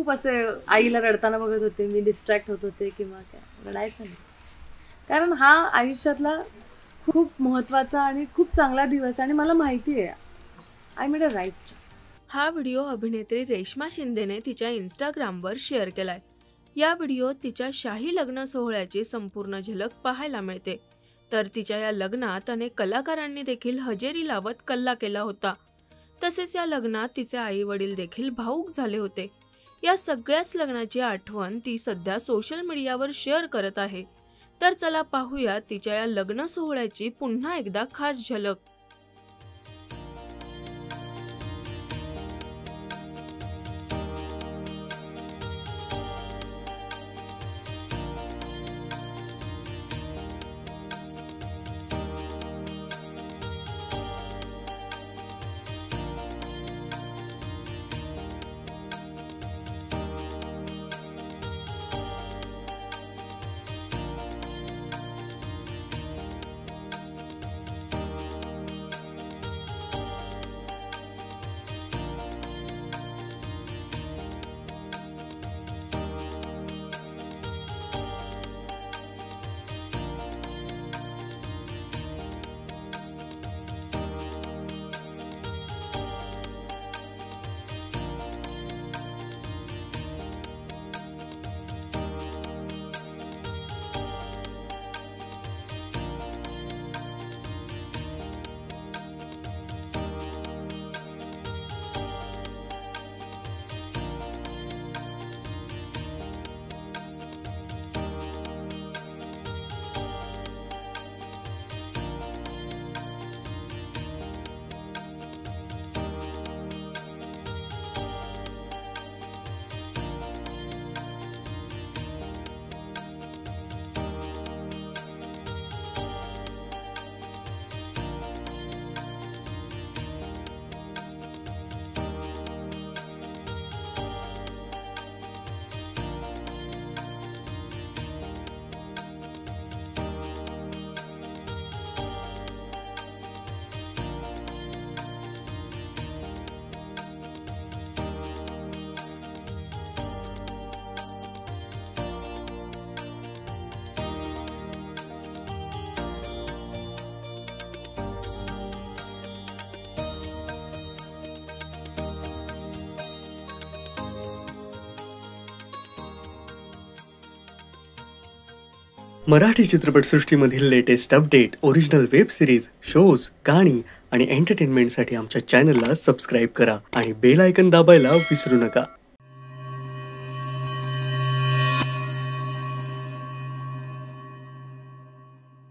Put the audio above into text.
खूप असे आईला रडताना बघत होते, मी डिस्ट्रॅक्ट होत होते किंवा काय, रडायचं नाही. कारण हा आयुष्यातला खूप महत्त्वाचा आणि खूप चांगला दिवस आणि मला माहिती आहे I made a right choice. हा व्हिडिओ अभिनेत्री रेश्मा शिंदेने तिच्या इंस्टाग्रामवर शेअर केलाय. या व्हिडिओत तिच्या शाही लग्न सोहळ्याची संपूर्ण झलक पाहायला मिळते. तर तिच्या या लग्नात अनेक कलाकारांनी देखील हजेरी लावत कल्ला केला होता. तसेच या लग्नात तिचे आई वडील देखील भावूक झाले होते. या सगळ्याच लग्नाची आठवण ती सध्या सोशल मीडियावर शेअर करत आहे. तर चला पाहूया तिच्या या लग्न सोहळ्याची पुन्हा एकदा खास झलक. मराठी चित्रपटसृष्टीमधील latest update, original web series, shows, गाणी आणि एंटरटेनमेंटसाठी आमच्या चॅनलला सबस्क्राईब करा आणि बेल आयकॉन दाबायला विसरू नका.